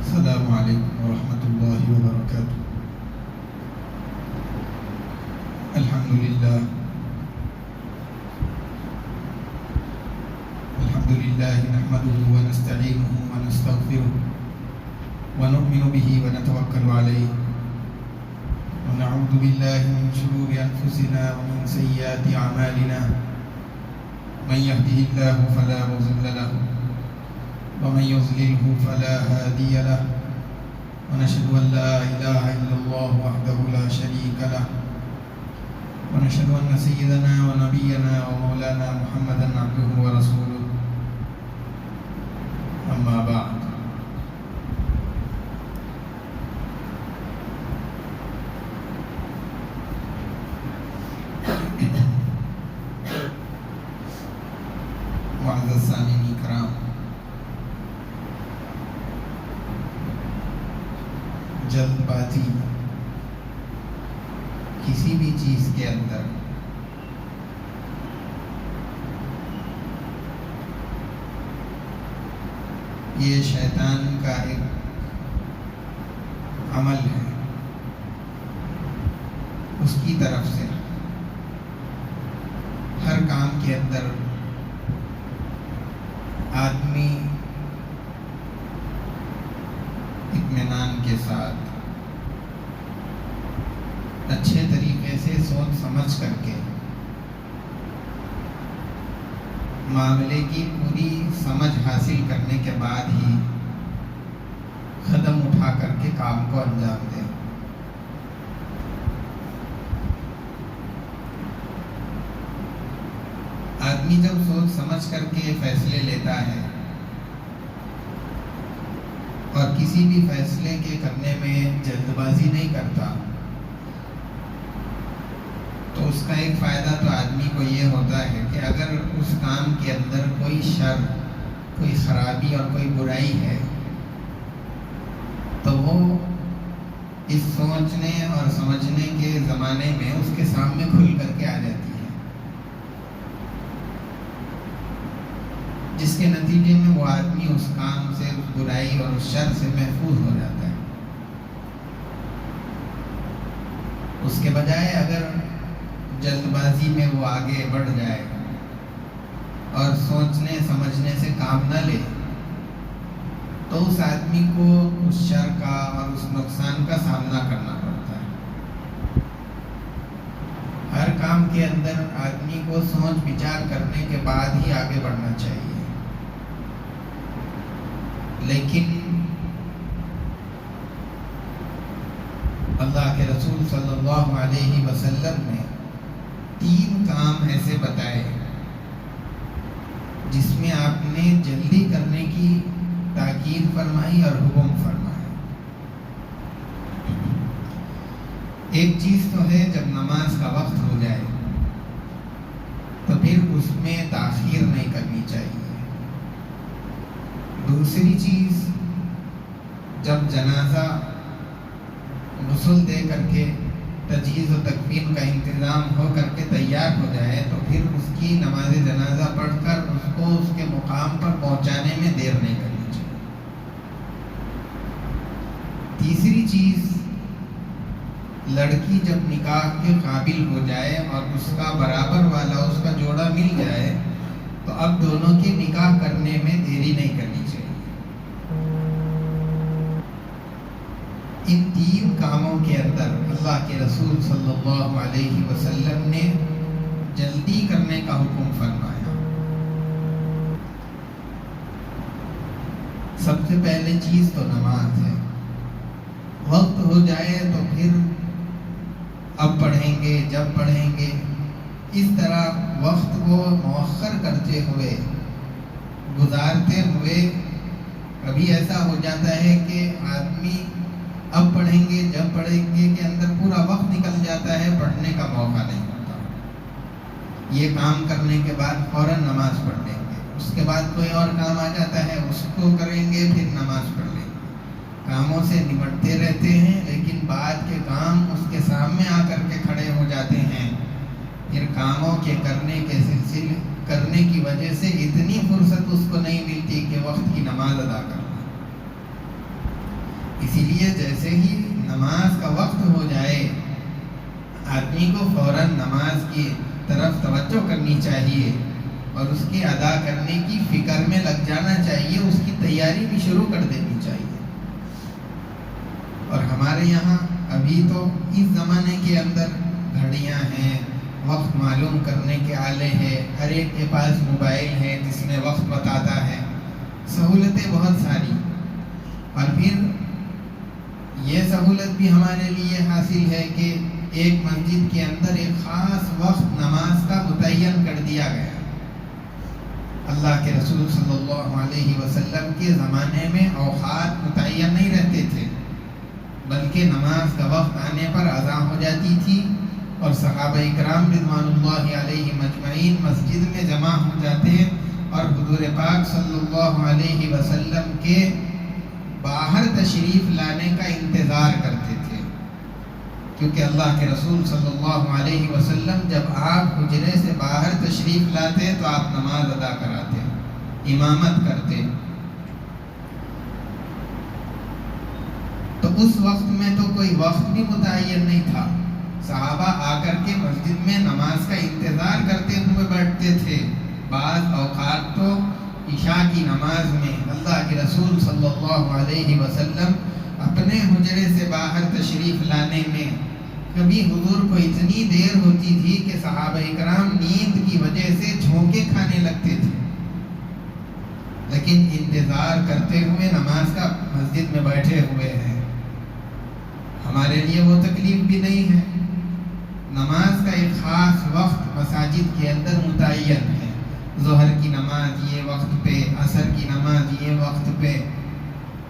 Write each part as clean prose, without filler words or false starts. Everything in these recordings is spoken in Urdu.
السلام علیکم ورحمۃ اللہ وبرکاتہ۔ الحمدللہ نحمده ونستعینه ونستغفره ونؤمن به ونتوکل علیہ ونعوذ باللہ من شرور انفسنا ومن سیئات اعمالنا من يهده الله فلا مضل له ومن يضلله فلا هادي له ونشهد أن لا إله إلا الله وحده لا شريك له ونشهد أن سيدنا ونبينا ومولانا محمدا عبده ورسوله أما بعد معزز سامعین کرام، جلد بازی کسی بھی چیز کے اندر یہ شیطان کا ایک عمل ہے، اس کی طرف سے ہر کام کے اندر آدمی اطمینان کے ساتھ اچھے طریقے سے سوچ سمجھ کر کے معاملے کی پوری سمجھ حاصل کرنے کے بعد ہی قدم اٹھا کر کے کام کو انجام دے۔ آدمی جب سوچ سمجھ کر کے فیصلے لیتا ہے اور کسی بھی فیصلے کے کرنے میں جلد بازی نہیں کرتا، تو اس کا ایک فائدہ تو آدمی کو یہ ہوتا ہے کہ اگر اس کام کے اندر کوئی شر، کوئی خرابی اور کوئی برائی ہے تو وہ اس سوچنے اور سمجھنے کے زمانے میں اس کے سامنے کھل کر کے آ جاتی ہے، جس کے نتیجے میں وہ آدمی اس کام سے، اس برائی اور اس شر سے محفوظ ہو جاتا ہے۔ اس کے بجائے اگر جلد بازی میں وہ آگے بڑھ جائے اور سوچنے سمجھنے سے کام نہ لے تو اس آدمی کو اس شر کا اور اس نقصان کا سامنا کرنا پڑتا ہے۔ ہر کام کے اندر آدمی کو سوچ بچار کرنے کے بعد ہی آگے بڑھنا چاہیے، لیکن اللہ کے رسول صلی اللہ علیہ وسلم نے 3 کام ایسے بتائے جس میں آپ نے جلدی کرنے کی تاکید فرمائی اور حکم فرمایا۔ ایک چیز تو ہے جب نماز کا وقت ہو جائے تو پھر اس میں تاخیر نہیں کرنی چاہیے۔ دوسری چیز، جب جنازہ غسل دے کر کے تجہیز و تکفین کا انتظام ہو کر کے تیار ہو جائے تو پھر اس کی نماز جنازہ پڑھ کر اس کو اس کے مقام پر پہنچانے میں دیر نہیں کرنی چاہیے۔ تیسری چیز، لڑکی جب نکاح کے قابل ہو جائے اور اس کا برابر والا اس کا جوڑا مل جائے تو اب دونوں کے نکاح کرنے میں دیری نہیں کرنی چاہیے۔ ان 3 کاموں کے اندر اللہ کے رسول صلی اللہ علیہ وسلم نے جلدی کرنے کا حکم فرمایا۔ سب سے پہلے چیز تو نماز ہے، وقت ہو جائے تو پھر پڑھیں گے جب پڑھیں گے، اس طرح وقت کو مؤخر کرتے ہوئے گزارتے ہوئے کبھی ایسا ہو جاتا ہے کہ آدمی اب پڑھیں گے جب پڑھیں گے کے اندر پورا وقت نکل جاتا ہے، پڑھنے کا موقع نہیں ہوتا۔ یہ کام کرنے کے بعد فوراً نماز پڑھ لیں گے، اس کے بعد کوئی اور کام آ جاتا ہے اس کو کریں گے، پھر نماز پڑھ لیں گے۔ کاموں سے نمٹتے رہتے ہیں، لیکن بعد کے کام اس کے سامنے آ کر کے کھڑے ہو جاتے ہیں، پھر کاموں کے کرنے کی وجہ سے اتنی فرصت اس کو نہیں ملتی کہ وقت کی نماز ادا کرنا۔ اسی لیے جیسے ہی نماز کا وقت ہو جائے آدمی کو فوراً نماز کی طرف توجہ کرنی چاہیے اور اس کی ادا کرنے کی فکر میں لگ جانا چاہیے، اس کی تیاری بھی شروع کر دینی چاہیے۔ اور ہمارے یہاں ابھی تو اس زمانے کے اندر گھڑیاں ہیں، وقت معلوم کرنے کے آلے ہیں، ہر ایک کے پاس موبائل ہے جس میں وقت بتاتا ہے، سہولتیں بہت ساری۔ اور پھر یہ سہولت بھی ہمارے لیے حاصل ہے کہ ایک مسجد کے اندر ایک خاص وقت نماز کا متعین کر دیا گیا۔ اللہ کے رسول صلی اللہ علیہ وسلم کے زمانے میں اوقات متعین نہیں رہتے تھے، بلکہ نماز کا وقت آنے پر اذان ہو جاتی تھی اور صحابہ اکرام رضوان اللہ علیہم اجمعین مسجد میں جمع ہو جاتے اور حضور پاک صلی اللہ علیہ وسلم کے باہر تشریف لانے کا انتظار کرتے تھے، کیونکہ اللہ کے رسول صلی اللہ علیہ وسلم جب آپ حجرے سے باہر تشریف لاتے تو آپ نماز ادا کراتے، امامت کرتے۔ تو اس وقت میں تو کوئی وقت بھی متعین نہیں تھا، صحابہ آ کر کے مسجد میں نماز کا انتظار کرتے ہوئے بیٹھتے تھے۔ بعض اوقات تو عشاء کی نماز میں اللہ کے رسول صلی اللہ علیہ وسلم اپنے حجرے سے باہر تشریف لانے میں کبھی حضور کو اتنی دیر ہوتی تھی کہ صحابہ اکرام نیند کی وجہ سے جھونکے کھانے لگتے تھے، لیکن انتظار کرتے ہوئے نماز کا مسجد میں بیٹھے ہوئے ہیں۔ ہمارے لیے وہ تکلیف بھی نہیں ہے۔ نماز کا ایک خاص وقت مساجد کے اندر متعین ہے، ظہر کی نماز یہ وقت پہ، عصر کی نماز یہ وقت پہ،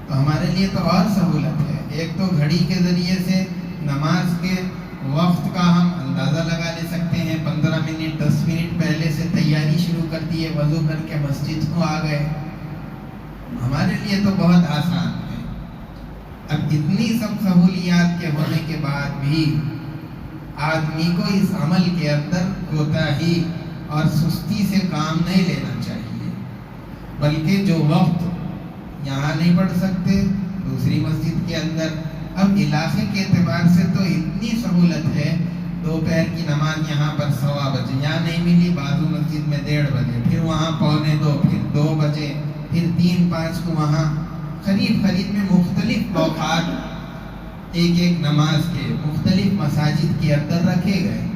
تو ہمارے لیے تو اور سہولت ہے۔ ایک تو گھڑی کے ذریعے سے نماز کے وقت کا ہم اندازہ لگا لے سکتے ہیں، 15 منٹ 10 منٹ پہلے سے تیاری شروع کر دیے، وضو کر کے مسجد کو آ گئے، ہمارے لیے تو بہت آسان ہے۔ اب اتنی سب سہولیات کے ہونے کے بعد بھی آدمی کو اس عمل کے اندر کوتاہی اور سستی سے کام نہیں لینا چاہیے، بلکہ جو وقت یہاں نہیں پڑھ سکتے دوسری مسجد کے اندر، اب علاقے کے اعتبار سے تو اتنی سہولت ہے، دوپہر کی نماز یہاں پر 1:15 بجے، یہاں نہیں ملی بازو مسجد میں 1:30 بجے، پھر وہاں 1:45، پھر 2 بجے، پھر 3-5 کو وہاں قریب میں مختلف اوقات ایک نماز کے مختلف مساجد کے اندر رکھے گئے۔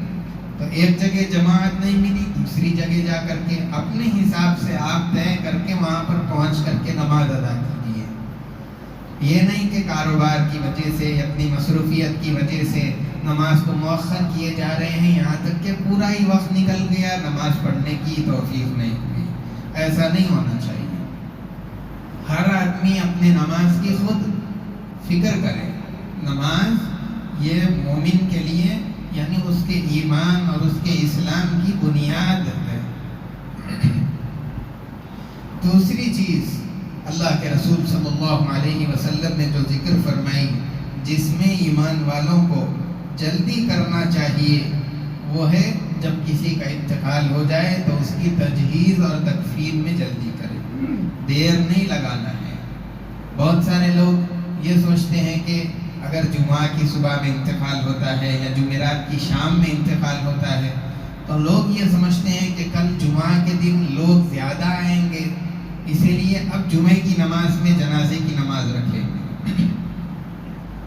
تو ایک جگہ جماعت نہیں ملی، دوسری جگہ جا کر کے اپنے حساب سے آپ طے کر کے وہاں پر پہنچ کر کے نماز ادا کیجیے۔ یہ نہیں کہ کاروبار کی وجہ سے، اپنی مصروفیت کی وجہ سے نماز کو مؤخر کیے جا رہے ہیں، یہاں تک کہ پورا ہی وقت نکل گیا، نماز پڑھنے کی توفیق نہیں ہوئی۔ ایسا نہیں ہونا چاہیے۔ ہر آدمی اپنے نماز کی خود فکر کرے۔ نماز یہ مومن کے لیے یعنی اس کے ایمان اور اس کے اسلام کی بنیاد ہے۔ دوسری چیز اللہ کے رسول صلی اللہ علیہ وسلم نے جو ذکر فرمائی، جس میں ایمان والوں کو جلدی کرنا چاہیے، وہ ہے جب کسی کا انتقال ہو جائے تو اس کی تجہیز اور تکفین میں جلدی کرے، دیر نہیں لگانا ہے۔ بہت سارے لوگ یہ سوچتے ہیں کہ اگر جمعہ کی صبح میں انتقال ہوتا ہے یا جمعرات کی شام میں انتقال ہوتا ہے تو لوگ یہ سمجھتے ہیں کہ کل جمعہ کے دن لوگ زیادہ آئیں گے، اسی لیے اب جمعے کی نماز میں جنازے کی نماز رکھیں گے۔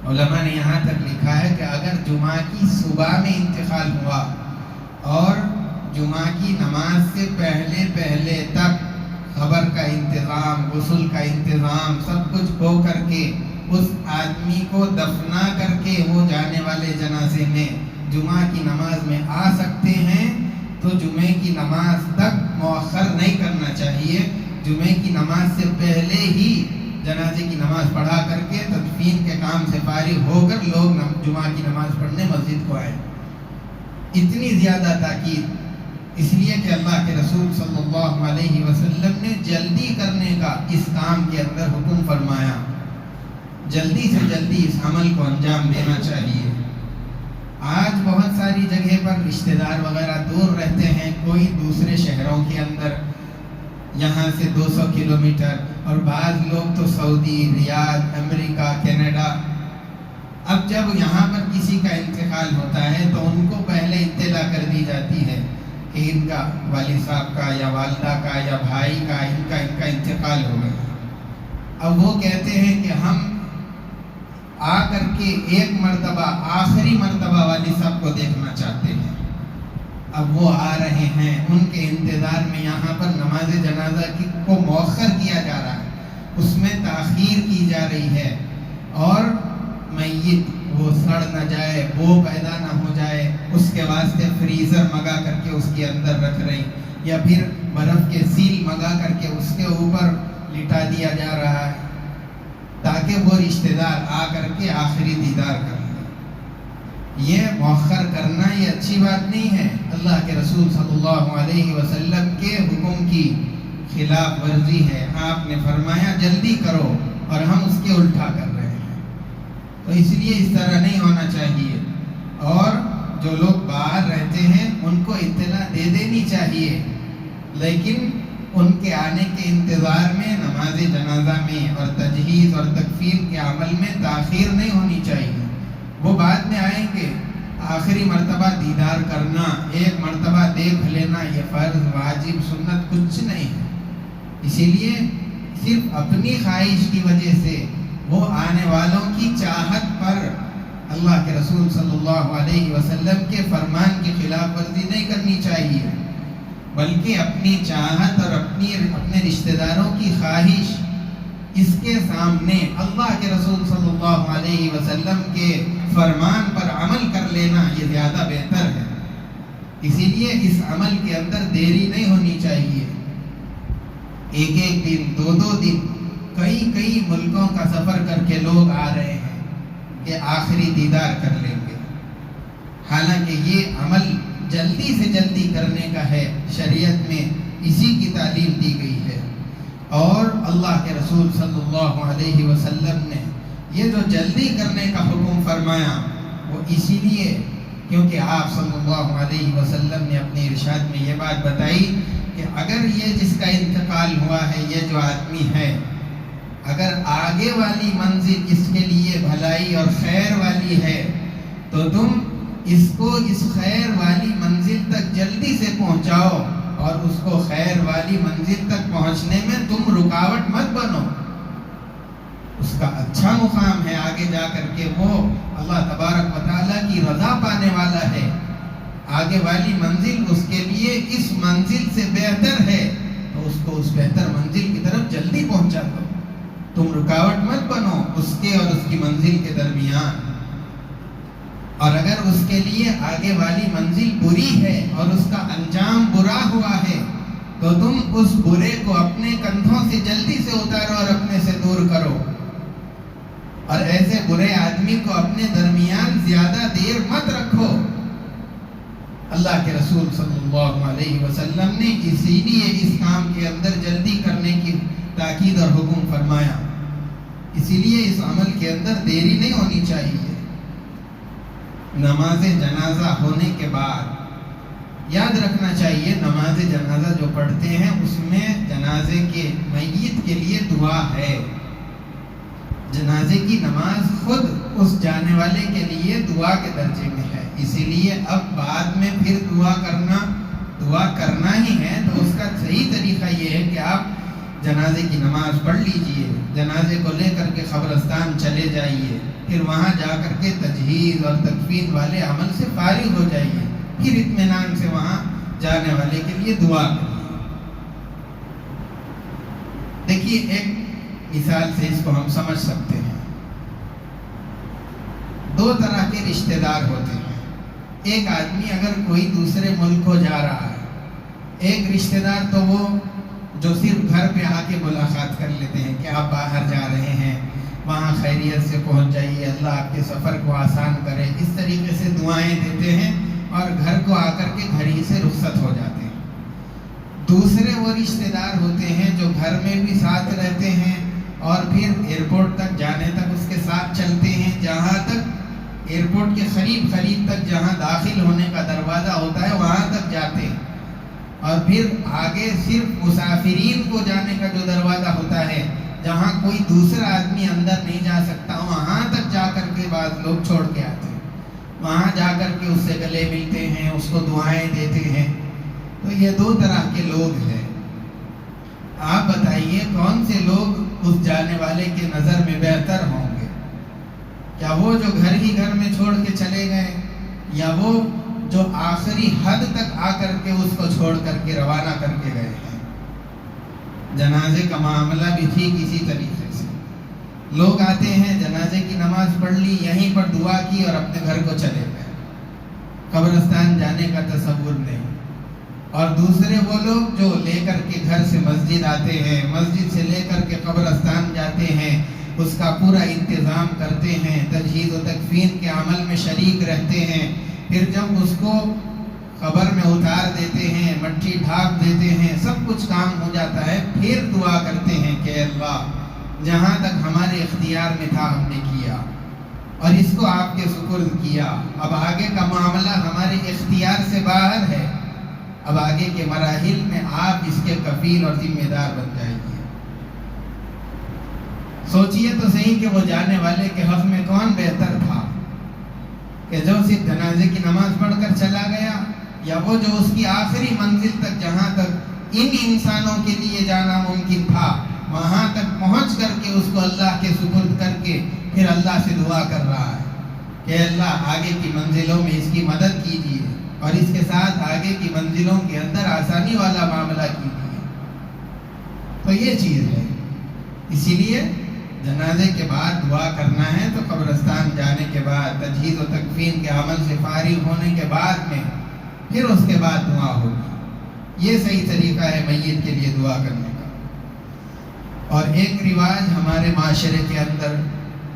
علماء نے یہاں تک لکھا ہے کہ اگر جمعہ کی صبح میں انتقال ہوا اور جمعہ کی نماز سے پہلے تک خبر کا انتظام، غسل کا انتظام سب کچھ ہو کر کے اس آدمی کو دفنا کر کے وہ جانے والے جنازے میں جمعہ کی نماز میں آ سکتے ہیں تو جمعے کی نماز تک مؤخر نہیں کرنا چاہیے. جمعے کی نماز سے پہلے ہی جنازے کی نماز پڑھا کر کے تدفین کے کام سے فارغ ہو کر لوگ جمعہ کی نماز پڑھنے مسجد کو آئے. اتنی زیادہ تاکید اس لیے کہ اللہ کے رسول صلی اللہ علیہ وسلم نے جلدی کرنے کا اس کام کے اندر حکم فرمایا. جلدی سے جلدی اس عمل کو انجام دینا چاہیے. آج بہت ساری جگہ پر رشتہ دار وغیرہ دور رہتے ہیں، کوئی دوسرے شہروں کے اندر، یہاں سے 200 کلومیٹر، اور بعض لوگ تو سعودی، ریاض، امریکہ، کینیڈا. اب جب یہاں پر کسی کا انتقال ہوتا ہے تو ان کو پہلے اطلاع کر دی جاتی ہے کہ ان کا والد صاحب کا یا والدہ کا یا بھائی کا ان کا انتقال ہو گیا. اب وہ کہتے ہیں کہ ہم آ کر کے ایک مرتبہ، آخری مرتبہ والد صاحب کو دیکھنا چاہتے ہیں. اب وہ آ رہے ہیں، ان کے انتظار میں یہاں پر نماز جنازہ کو مؤخر کیا جا رہا ہے، اس میں تاخیر کی جا رہی ہے، اور میت وہ سڑ نہ جائے، بو پیدا نہ ہو جائے، اس کے واسطے فریزر منگا کر کے اس کے اندر رکھ رہے ہیں، یا پھر برف کے سیل منگا کر کے اس کے اوپر لٹا دیا جا رہا ہے تاکہ وہ رشتہ دار آ کر کے آخری دیدار کر لیں. یہ مؤخر کرنا یہ اچھی بات نہیں ہے. اللہ کے رسول صلی اللہ علیہ وسلم کے حکم کی خلاف ورزی ہے. آپ نے فرمایا جلدی کرو، اور ہم اس کے الٹا کر رہے ہیں. تو اس لیے اس طرح نہیں ہونا چاہیے. اور جو لوگ باہر رہتے ہیں ان کو اطلاع دے دینی چاہیے، لیکن ان کے آنے کے انتظار میں نماز جنازہ میں اور تجہیز اور تکفین کے عمل میں تاخیر نہیں ہونی چاہیے. وہ بعد میں آئیں گے. آخری مرتبہ دیدار کرنا، ایک مرتبہ دیکھ لینا، یہ فرض، واجب، سنت کچھ نہیں ہے. اسی لیے صرف اپنی خواہش کی وجہ سے، وہ آنے والوں کی چاہت پر اللہ کے رسول صلی اللہ علیہ وسلم کے فرمان کی خلاف ورزی نہیں کرنی چاہیے، بلکہ اپنی چاہت اور اپنے رشتہ داروں کی خواہش، اس کے سامنے اللہ کے رسول صلی اللہ علیہ وسلم کے فرمان پر عمل کر لینا یہ زیادہ بہتر ہے. اسی لیے اس عمل کے اندر دیری نہیں ہونی چاہیے. ایک ایک دن، دو دو دن، کئی ملکوں کا سفر کر کے لوگ آ رہے ہیں کہ آخری دیدار کر لیں گے. حالانکہ یہ عمل جلدی سے جلدی کرنے کا ہے. شریعت میں اسی کی تعلیم دی گئی ہے. اور اللہ کے رسول صلی اللہ علیہ وسلم نے یہ جو جلدی کرنے کا حکم فرمایا وہ اسی لیے کیونکہ آپ صلی اللہ علیہ وسلم نے اپنے ارشاد میں یہ بات بتائی کہ اگر یہ جس کا انتقال ہوا ہے، یہ جو آدمی ہے، اگر آگے والی منزل اس کے لیے بھلائی اور خیر والی ہے تو تم اس کو اس خیر والی منزل تک جلدی سے پہنچاؤ، اور اس کو خیر والی منزل تک پہنچنے میں تم رکاوٹ مت بنو. اس کا اچھا مقام ہے، آگے جا کر کے وہ اللہ تبارک و تعالیٰ کی رضا پانے والا ہے. آگے والی منزل اس کے لیے اس منزل سے بہتر ہے، تو اس کو اس بہتر منزل کی طرف جلدی پہنچا دو. تم رکاوٹ مت بنو اس کے اور اس کی منزل کے درمیان. اور اگر اس کے لیے آگے والی منزل بری ہے اور اس کا انجام برا ہوا ہے تو تم اس برے کو اپنے کندھوں سے جلدی سے اتارو اور اپنے سے دور کرو. اور ایسے برے آدمی کو اپنے درمیان زیادہ دیر مت رکھو. اللہ کے رسول صلی اللہ علیہ وسلم نے اسی لیے اس کام کے اندر جلدی کرنے کی تاکید اور حکم فرمایا. اسی لیے اس عمل کے اندر دیری نہیں ہونی چاہیے. نماز جنازہ ہونے کے بعد یاد رکھنا چاہیے، نماز جنازہ جو پڑھتے ہیں اس میں جنازے کے میت کے لیے دعا ہے. جنازے کی نماز خود اس جانے والے کے لیے دعا کے درجے میں ہے. اسی لیے اب بعد میں پھر دعا کرنا ہی ہے تو اس کا صحیح طریقہ یہ ہے کہ آپ جنازے کی نماز پڑھ لیجئے، جنازے کو لے کر کے قبرستان چلے جائیے، پھر وہاں جا کر کے تجہیز اور تکفین والے عمل سے فارغ ہو جائیے، پھر اطمینان سے وہاں جانے والے کے لیے دعا کریے. دیکھیے ایک مثال سے اس کو ہم سمجھ سکتے ہیں. دو طرح کے رشتہ دار ہوتے ہیں۔ ایک آدمی اگر کوئی دوسرے ملک کو جا رہا ہے، ایک رشتہ دار تو وہ جو صرف گھر پہ آ کے ملاقات کر لیتے ہیں کہ آپ باہر جا رہے ہیں، وہاں خیریت سے پہنچ جائیے، اللہ آپ کے سفر کو آسان کرے، اس طریقے سے دعائیں دیتے ہیں اور گھر کو آ کر کے گھر ہی سے رخصت ہو جاتے ہیں۔ دوسرے وہ رشتہ دار ہوتے ہیں جو گھر میں بھی ساتھ رہتے ہیں اور پھر ایئرپورٹ تک جانے تک اس کے ساتھ چلتے ہیں، جہاں تک ایئرپورٹ کے قریب تک جہاں داخل ہونے کا دروازہ ہوتا ہے وہاں تک جاتے ہیں، اور پھر آگے صرف مسافرین کو جانے کا جو دروازہ ہوتا ہے جہاں کوئی دوسرا آدمی اندر نہیں جا سکتا، وہاں تک جا کر کے بعض لوگ چھوڑ کے آتے ہیں، وہاں جا کر کے اس سے گلے ملتے ہیں، اس کو دعائیں دیتے ہیں۔ تو یہ دو طرح کے لوگ ہیں۔ آپ بتائیے کون سے لوگ اس جانے والے کے نظر میں بہتر ہوں گے؟ کیا وہ جو گھر میں چھوڑ کے چلے گئے، یا وہ جو آخری حد تک آ کر کے اس کو چھوڑ کر کے روانہ کر کے گئے ہیں؟ جنازے کا معاملہ بھی ٹھیک اسی طریقے سے، لوگ آتے ہیں، جنازے کی نماز پڑھ لی، یہیں پر دعا کی اور اپنے گھر کو چلے گئے، قبرستان جانے کا تصور نہیں۔ اور دوسرے وہ لوگ جو لے کر کے گھر سے مسجد آتے ہیں، مسجد سے لے کر کے قبرستان جاتے ہیں، اس کا پورا انتظام کرتے ہیں، تجہیز و تکفین کے عمل میں شریک رہتے ہیں، پھر جب اس کو قبر میں اتار دیتے ہیں، مٹی ڈھانپ دیتے ہیں، سب کچھ کام ہو جاتا ہے، پھر دعا کرتے ہیں کہ اللہ جہاں تک ہمارے اختیار میں تھا ہم نے کیا اور اس کو آپ کے سپرد کیا، اب آگے کا معاملہ ہمارے اختیار سے باہر ہے، اب آگے کے مراحل میں آپ اس کے کفیل اور ذمہ دار بن جائیے۔ سوچئے تو صحیح کہ وہ جانے والے کے حق میں کون بہتر تھا، کہ جو صرف جنازے کی نماز پڑھ کر چلا گیا، یا وہ جو اس کی آخری منزل تک، جہاں تک ان انسانوں کے لیے جانا ممکن تھا، وہاں تک پہنچ کر کے اس کو اللہ کے سپرد کر کے پھر اللہ سے دعا کر رہا ہے کہ اللہ آگے کی منزلوں میں اس کی مدد کیجیے اور اس کے ساتھ آگے کی منزلوں کے اندر آسانی والا معاملہ کیجیے۔ تو یہ چیز ہے، اسی لیے جنازے کے بعد دعا کرنا ہے تو قبرستان جانے کے بعد، تجہیز و تکفین کے عمل سے فارغ ہونے کے بعد میں پھر اس کے بعد دعا ہوگی۔ یہ صحیح طریقہ ہے میت کے لیے دعا کرنے کا۔ اور ایک رواج ہمارے معاشرے کے اندر،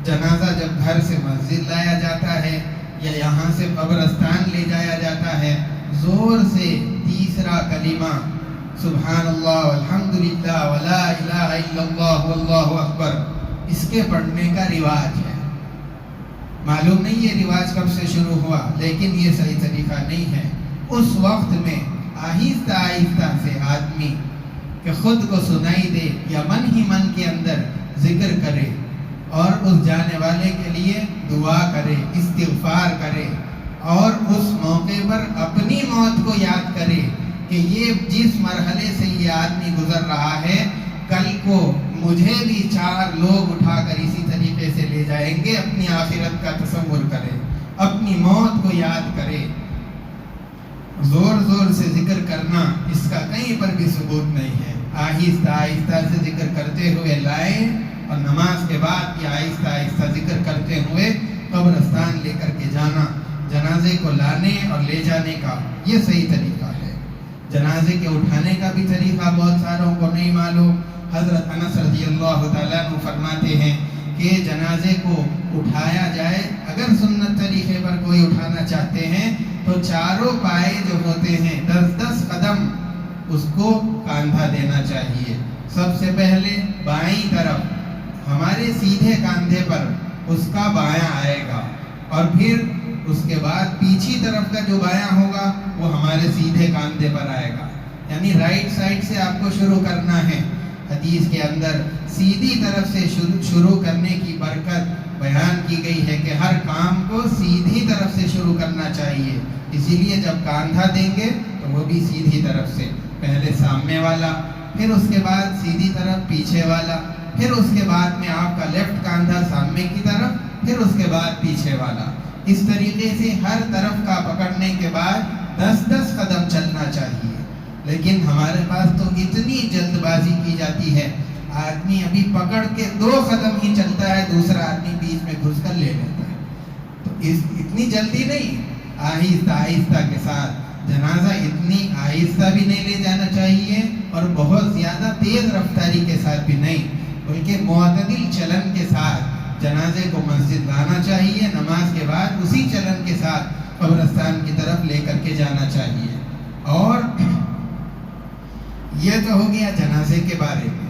جنازہ جب گھر سے مسجد لایا جاتا ہے یا یہاں سے قبرستان لے جایا جاتا ہے، زور سے تیسرا کلمہ سبحان اللہ والحمدللہ ولا الہ الا اللہ واللہ اکبر، اس کے پڑھنے کا رواج ہے۔ معلوم نہیں یہ رواج کب سے شروع ہوا، لیکن یہ صحیح طریقہ نہیں ہے۔ اس وقت میں آہستہ آہستہ سے آدمی کہ خود کو سنائی دے یا من کے اندر ذکر کرے اور اس جانے والے کے لیے دعا کرے، استغفار کرے، اور اس موقع پر اپنی موت کو یاد کرے کہ یہ جس مرحلے سے یہ آدمی گزر رہا ہے، کل کو مجھے بھی 4 لوگ اٹھا کر اسی طریقے سے لے جائیں گے، اپنی آخرت کا تصور کرے، اپنی موت کو یاد کرے۔ زور سے ذکر کرنا اس کا کہیں پر بھی ثبوت نہیں ہے۔ آہستہ آہستہ سے ذکر کرتے ہوئے لائیں، اور نماز کے بعد بھی آہستہ آہستہ ذکر کرتے ہوئے قبرستان لے کر کے جانا، جنازے کو لانے اور لے جانے کا یہ صحیح طریقہ ہے۔ جنازے کے اٹھانے کا بھی طریقہ بہت ساروں کو نہیں معلوم۔ حضرت انس رضی اللہ تعالیٰ عنہ فرماتے ہیں کہ جنازے کو اٹھایا جائے، اگر سنت طریقے پر کوئی اٹھانا چاہتے ہیں تو چاروں پائے جو ہوتے ہیں 10 قدم اس کو کاندھا دینا چاہیے۔ سب سے پہلے بائیں طرف ہمارے سیدھے کاندھے پر اس کا بایاں آئے گا، اور پھر اس کے بعد پیچھے طرف کا جو بایاں ہوگا وہ ہمارے سیدھے کاندھے پر آئے گا، یعنی رائٹ سائڈ سے آپ کو شروع کرنا ہے۔ حدیث کے اندر سیدھی طرف سے شروع کرنے کی برکت بیان کی گئی ہے کہ ہر کام کو سیدھی طرف سے شروع کرنا چاہیے، اسی لیے جب کاندھا دیں گے تو وہ بھی سیدھی طرف سے، پہلے سامنے والا، پھر اس کے بعد سیدھی طرف پیچھے والا، پھر اس کے بعد میں آپ کا لیفٹ کاندھا سامنے کی طرف، پھر اس کے بعد پیچھے والا، اس طریقے سے ہر طرف کا پکڑنے کے بعد 10 قدم چلنا چاہیے۔ لیکن ہمارے پاس تو اتنی جلد بازی کی جاتی ہے، آدمی ابھی پکڑ کے 2 قدم ہی چلتا ہے، دوسرا آدمی بیچ میں گھس کر لے لیتا ہے۔ تو اتنی جلدی نہیں، آہستہ آہستہ کے ساتھ جنازہ اتنی آہستہ بھی نہیں لے جانا چاہیے اور بہت زیادہ تیز رفتاری کے ساتھ بھی نہیں، بلکہ معتدل چلن کے ساتھ جنازے کو مسجد لانا چاہیے، نماز کے بعد اسی چلن کے ساتھ قبرستان کی طرف لے کر کے جانا چاہیے۔ اور یہ تو ہو گیا جنازے کے بارے میں۔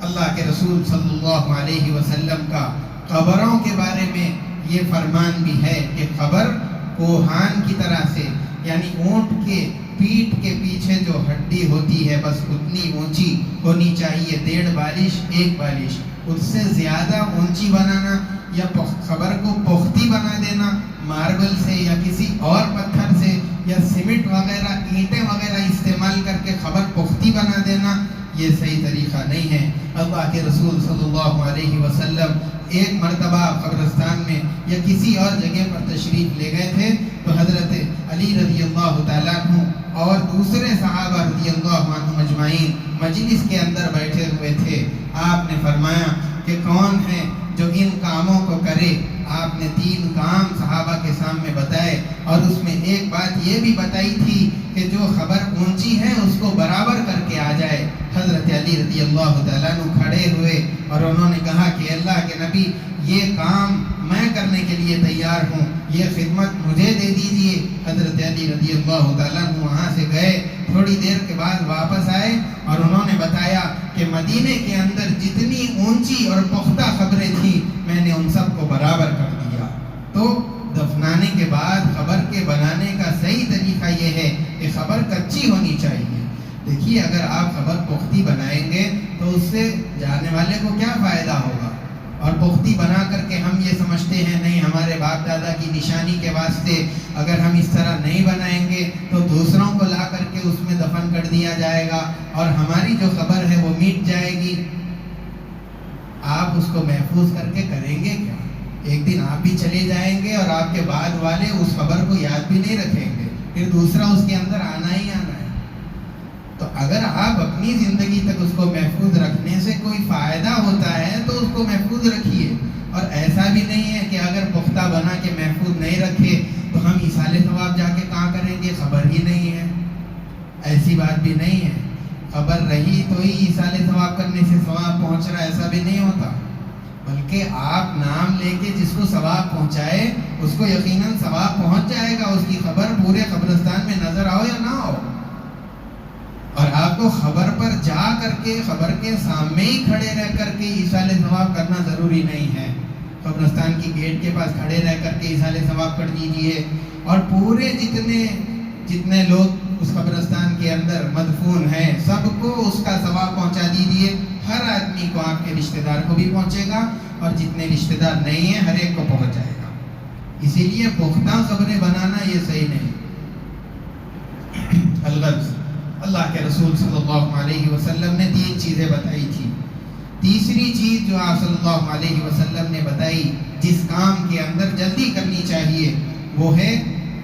اللہ کے رسول صلی اللہ علیہ وسلم کا قبروں کے بارے میں یہ فرمان بھی ہے کہ قبر کوہان کی طرح سے، یعنی اونٹ کے پیٹھ کے پیچھے جو ہڈی ہوتی ہے بس اتنی اونچی ہونی چاہیے، 1.5 بالش 1 بالش، اس سے زیادہ اونچی بنانا یا قبر کو پختی بنا دینا ماربل سے یا کسی اور پتھر سے یا سیمنٹ وغیرہ اینٹیں وغیرہ استعمال کر کے قبر پختی بنا دینا، یہ صحیح طریقہ نہیں ہے۔ اللہ کے رسول صلی اللہ علیہ وسلم ایک مرتبہ قبرستان میں یا کسی اور جگہ پر تشریف لے گئے تھے تو حضرت علی رضی اللہ تعالیٰ عنہ اور دوسرے صحابہ رضی اللہ عنہم اجمعین مجلس کے اندر بیٹھے ہوئے تھے۔ آپ نے فرمایا کہ کون ہے جو ان کاموں کو کرے؟ آپ نے 3 کام صحابہ کے سامنے بتائے اور اس میں ایک بات یہ بھی بتائی تھی کہ جو خبر اونچی ہے اس کو برابر کر کے آ جائے۔ حضرت علی رضی اللہ تعالیٰ عنہ کھڑے ہوئے اور انہوں نے کہا کہ اللہ کے نبی، یہ کام میں کرنے کے لیے تیار ہوں، یہ خدمت مجھے دے دیجئے۔ حضرت علی رضی اللہ تعالیٰ عنہ وہاں سے گئے، تھوڑی دیر کے بعد واپس آئے اور انہوں نے بتایا کہ مدینے کے اندر جتنی اونچی اور پختہ قبریں تھیں میں نے ان سب کو برابر کر دیا۔ تو دفنانے کے بعد قبر کے بنانے کا صحیح طریقہ یہ ہے کہ قبر کچی ہونی چاہیے۔ دیکھیے اگر آپ قبر پختی بنائیں گے تو اس سے جانے والے کو کیا فائدہ ہوگا؟ اور پختی بنا کر کے ہم یہ سمجھتے ہیں نہیں، ہمارے باپ دادا کی نشانی کے واسطے اگر ہم اس طرح نہیں بنائیں گے تو دوسروں کو لا کر کے اس میں دفن کر دیا جائے گا اور ہماری جو قبر ہے وہ مٹ جائے گی۔ آپ اس کو محفوظ کر کے کریں گے کیا؟ ایک دن آپ بھی چلے جائیں گے اور آپ کے بعد والے اس قبر کو یاد بھی نہیں رکھیں گے، پھر دوسرا اس کے اندر آنا ہی آنا ہے۔ تو اگر آپ اپنی زندگی تک اس کو محفوظ رکھنے سے کوئی فائدہ ہوتا ہے تو اس کو محفوظ رکھیے، اور ایسا بھی نہیں ہے کہ اگر پختہ بنا کے محفوظ نہیں رکھے تو ہم ایصال ثواب جا کے کہاں کریں گے، خبر ہی نہیں ہے۔ ایسی بات بھی نہیں ہے، خبر رہی تو ہی ایصال ثواب کرنے سے ثواب پہنچ رہا، ایسا بھی نہیں ہوتا، بلکہ آپ نام لے کے جس کو ثواب پہنچائے اس کو یقیناً ثواب پہنچ جائے گا، اس کی خبر پورے قبرستان میں نظر آؤ یا نہ آؤ۔ اور آپ کو خبر پر جا کر کے خبر کے سامنے ہی کھڑے رہ کر کے ایصال ثواب کرنا ضروری نہیں ہے، قبرستان کی گیٹ کے پاس کھڑے رہ کر کے ایصال ثواب کر دیجئے، اور پورے جتنے لوگ اس قبرستان کے اندر مدفون ہیں سب کو اس کا ثواب پہنچا دیجئے۔ ہر آدمی کو، آپ کے رشتہ دار کو بھی پہنچے گا اور جتنے رشتہ دار نہیں ہیں ہر ایک کو پہنچ جائے گا۔ اسی لیے پختہ قبریں بنانا یہ صحیح نہیں۔ الغرض، اللہ کے رسول صلی اللہ علیہ وسلم نے 3 چیزیں بتائی تھی۔ تیسری چیز جو آپ صلی اللہ علیہ وسلم نے بتائی جس کام کے اندر جلدی کرنی چاہیے وہ ہے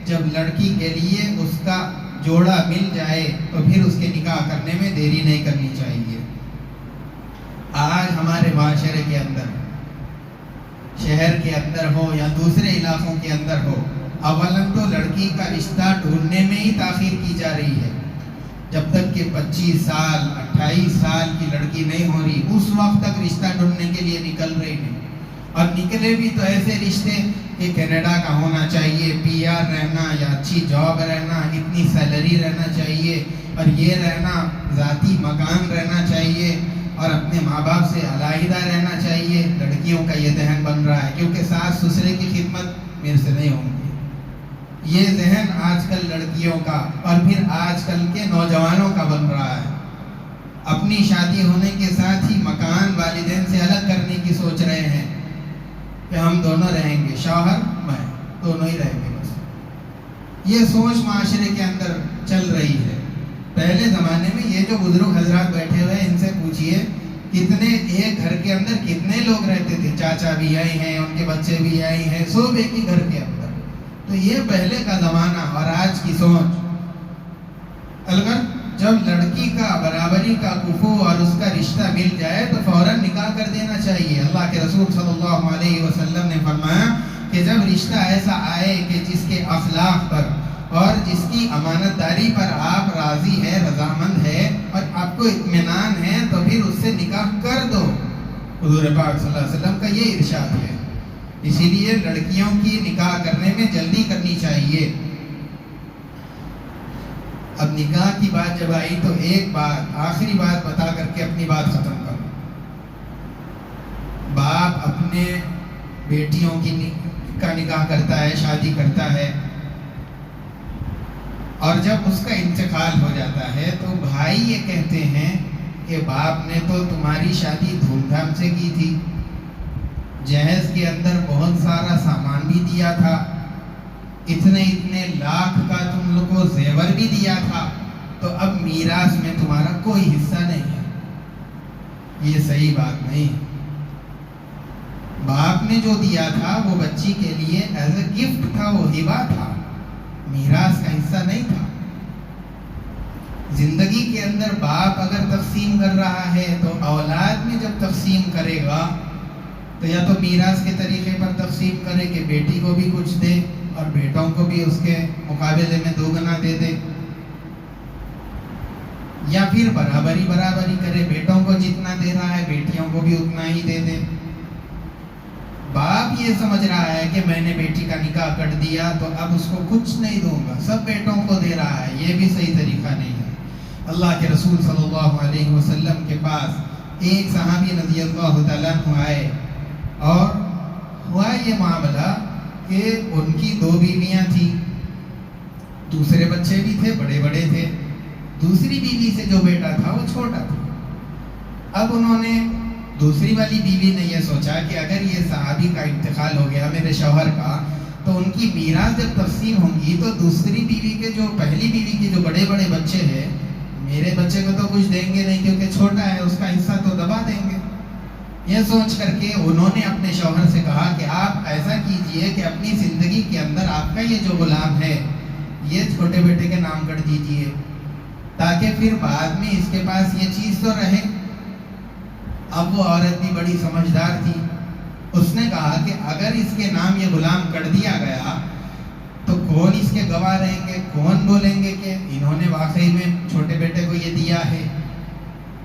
جب لڑکی کے لیے اس کا جوڑا مل جائے تو پھر اس کے نکاح کرنے میں دیری نہیں کرنی چاہیے۔ آج ہمارے معاشرے کے اندر، شہر کے اندر ہو یا دوسرے علاقوں کے اندر ہو، اولاً تو لڑکی کا رشتہ ڈھونڈنے میں ہی تاخیر کی جا رہی ہے۔ جب تک کہ 25 سال 28 سال کی لڑکی نہیں ہو رہی اس وقت تک رشتہ ڈھونڈنے کے لیے نکل رہی نہیں، اور نکلے بھی تو ایسے رشتے کہ کینیڈا کا ہونا چاہیے، PR رہنا یا اچھی جاب رہنا، اتنی سیلری رہنا چاہیے، اور یہ رہنا ذاتی مکان رہنا چاہیے، اور اپنے ماں باپ سے علیحدہ رہنا چاہیے۔ لڑکیوں کا یہ ذہن بن رہا ہے کیونکہ ساس سسرے کی خدمت میرے سے نہیں ہوگی، یہ ذہن آج کل لڑکیوں کا اور پھر آج کل کے نوجوانوں کا بن رہا ہے۔ اپنی شادی ہونے کے ساتھ ہی مکان والدین سے الگ کرنے کی سوچ رہے ہیں کہ ہم دونوں رہیں گے، شوہر میں دونوں ہی رہیں گے بس۔ یہ سوچ معاشرے کے اندر چل رہی ہے۔ پہلے زمانے میں یہ جو بزرگ حضرات بیٹھے ہوئے ان سے پوچھئے کتنے ایک گھر کے اندر کتنے لوگ رہتے تھے، چاچا بھی آئے ہیں، ان کے بچے بھی آئے ہیں، سب ایک ہی گھر کے اندر۔ تو یہ پہلے کا زمانہ اور آج کی سوچ۔ اگر جب لڑکی کا برابری کا کفو اور اس کا رشتہ مل جائے تو فوراً نکاح کر دینا چاہیے۔ اللہ کے رسول صلی اللہ علیہ وسلم نے فرمایا کہ جب رشتہ ایسا آئے کہ جس کے اخلاق پر اور جس کی امانت داری پر آپ راضی ہے، رضامند ہے اور آپ کو اطمینان ہے، تو پھر اس سے نکاح کر دو۔ حضور پاک صلی اللہ علیہ وسلم کا یہ ارشاد ہے۔ اسی لیے لڑکیوں کی نکاح کرنے میں جلدی کرنی چاہیے۔ اب نکاح کی بات جب آئی تو ایک بات، آخری بات بتا کر کے اپنی بات ختم کروں۔ باپ اپنے بیٹیوں کا نکاح کرتا ہے، شادی کرتا ہے، اور جب اس کا انتقال ہو جاتا ہے تو بھائی یہ کہتے ہیں کہ باپ نے تو تمہاری شادی دھوم دھام سے کی تھی، جہیز کے اندر بہت سارا سامان بھی دیا تھا، اتنے لاکھ کا تم لوگ کو زیور بھی دیا تھا، تو اب میراث میں تمہارا کوئی حصہ نہیں ہے۔ یہ صحیح بات نہیں۔ باپ نے جو دیا تھا وہ بچی کے لیے ایز اے گفٹ تھا، وہ ہبہ تھا، میراث کا حصہ نہیں تھا۔ زندگی کے اندر باپ اگر تقسیم کر رہا ہے تو اولاد میں جب تقسیم کرے گا تو یا تو میراث کے طریقے پر تقسیم کرے کہ بیٹی کو بھی کچھ دے اور بیٹوں کو بھی اس کے مقابلے میں 2 گنا دے دے، یا پھر برابری کرے، بیٹوں کو جتنا دے رہا ہے بیٹیوں کو بھی اتنا ہی دے دے۔ باپ یہ سمجھ رہا ہے کہ میں نے بیٹی کا نکاح کر دیا تو اب اس کو کچھ نہیں دوں گا، سب بیٹوں کو دے رہا ہے، یہ بھی صحیح طریقہ نہیں ہے۔ اللہ کے رسول صلی اللہ علیہ وسلم کے پاس ایک صحابی رضی اللہ تعالیٰ عنہ آئے، اور ہوا یہ معاملہ کہ ان کی 2 بیویاں تھیں، دوسرے بچے بھی تھے، بڑے تھے، دوسری بیوی سے جو بیٹا تھا وہ چھوٹا تھا۔ اب انہوں نے دوسری والی بیوی نے یہ سوچا کہ اگر یہ صحابی کا انتقال ہو گیا میرے شوہر کا، تو ان کی میراث جب تقسیم ہوں گی تو دوسری بیوی کے جو پہلی بیوی کے جو بڑے بچے ہیں، میرے بچے کو تو کچھ دیں گے نہیں کیونکہ چھوٹا ہے، اس کا حصہ تو دبا دیں گے۔ یہ سوچ کر کے انہوں نے اپنے شوہر سے کہا کہ آپ ایسا کیجئے کہ اپنی زندگی کے اندر آپ کا یہ جو غلام ہے یہ چھوٹے بیٹے کے نام کر دیجئے، تاکہ پھر بعد میں اس کے پاس یہ چیز تو رہے۔ اب وہ عورت بھی بڑی سمجھدار تھی، اس نے کہا کہ اگر اس کے نام یہ غلام کر دیا گیا تو کون اس کے گواہ رہیں گے، کون بولیں گے کہ انہوں نے واقعی میں چھوٹے بیٹے کو یہ دیا ہے۔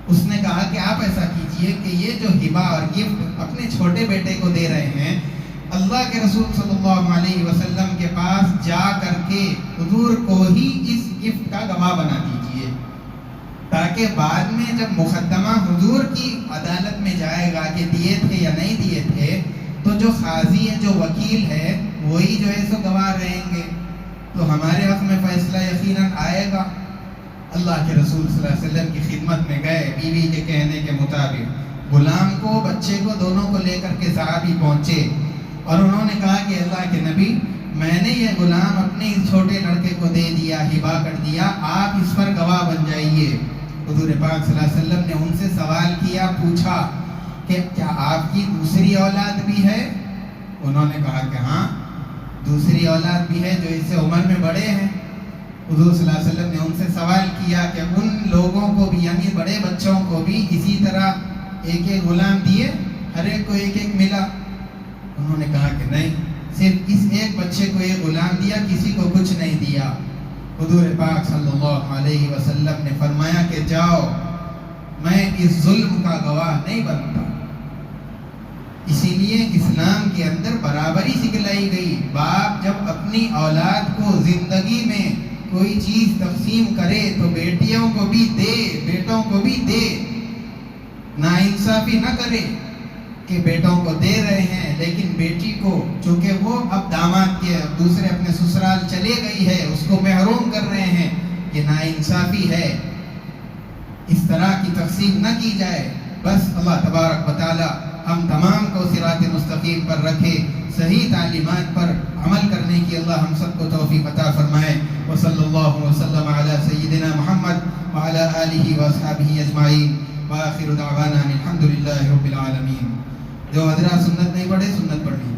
اس نے کہا کہ آپ ایسا کیجئے کہ یہ جو ہبہ اور گفٹ اپنے چھوٹے بیٹے کو دے رہے ہیں، اللہ کے رسول صلی اللہ علیہ وسلم کے پاس جا کر کے حضور کو ہی اس گفٹ کا گواہ بنا دیجئے، تاکہ بعد میں جب مقدمہ حضور کی عدالت میں جائے گا کہ دیے تھے یا نہیں دیے تھے، تو جو قاضی ہے، جو وکیل ہے، وہی جو ہے سو گواہ رہیں گے، تو ہمارے حق میں فیصلہ یقیناً آئے گا۔ اللہ کے رسول صلی اللہ علیہ وسلم کی خدمت میں گئے، بیوی کے کہنے کے مطابق غلام کو، بچے کو، دونوں کو لے کر کے صحابی پہنچے، اور انہوں نے کہا کہ اللہ کے نبی، میں نے یہ غلام اپنے اس چھوٹے لڑکے کو دے دیا، ہبہ کر دیا، آپ اس پر گواہ بن جائیے۔ حضور پاک صلی اللہ علیہ وسلم نے ان سے سوال کیا، پوچھا کہ کیا آپ کی دوسری اولاد بھی ہے؟ انہوں نے کہا کہ ہاں، دوسری اولاد بھی ہے جو اس سے عمر میں بڑے ہیں۔ حضور صلی اللہ علیہ وسلم نے ان سے سوال کیا کہ ان لوگوں کو بھی، یعنی بڑے بچوں کو بھی اسی طرح ایک غلام دیے، ہر ایک کو ایک ملا؟ انہوں نے کہا کہ نہیں، صرف اس ایک بچے کو ایک غلام دیا، کسی کو کچھ نہیں دیا۔ حضور پاک صلی اللہ علیہ وسلم نے فرمایا کہ جاؤ، میں اس ظلم کا گواہ نہیں بنتا۔ اسی لیے اسلام کے اندر برابری سکھلائی گئی۔ باپ جب اپنی اولاد کو زندگی میں کوئی چیز تقسیم کرے تو بیٹیوں کو بھی دے، بیٹوں کو بھی دے، ناانصافی نہ کرے کہ بیٹوں کو دے رہے ہیں لیکن بیٹی کو، چونکہ وہ اب داماد کے دوسرے اپنے سسرال چلے گئی ہے، اس کو محروم کر رہے ہیں، یہ ناانصافی ہے۔ اس طرح کی تقسیم نہ کی جائے۔ بس اللہ تبارک و تعالی ہم تمام کو صراط مستقیم پر رکھے، صحیح تعلیمات پر عمل کرنے کی اللہ ہم سب کو توفیق عطا فرمائے۔ وصلی اللہ وسلم علی سیدنا محمد وعلی آلہ واصحابہ اجمعین، وآخر دعوانا الحمدللہ رب العالمین۔ جو حضرات سنت نہیں پڑھے، سنت پڑھ لی۔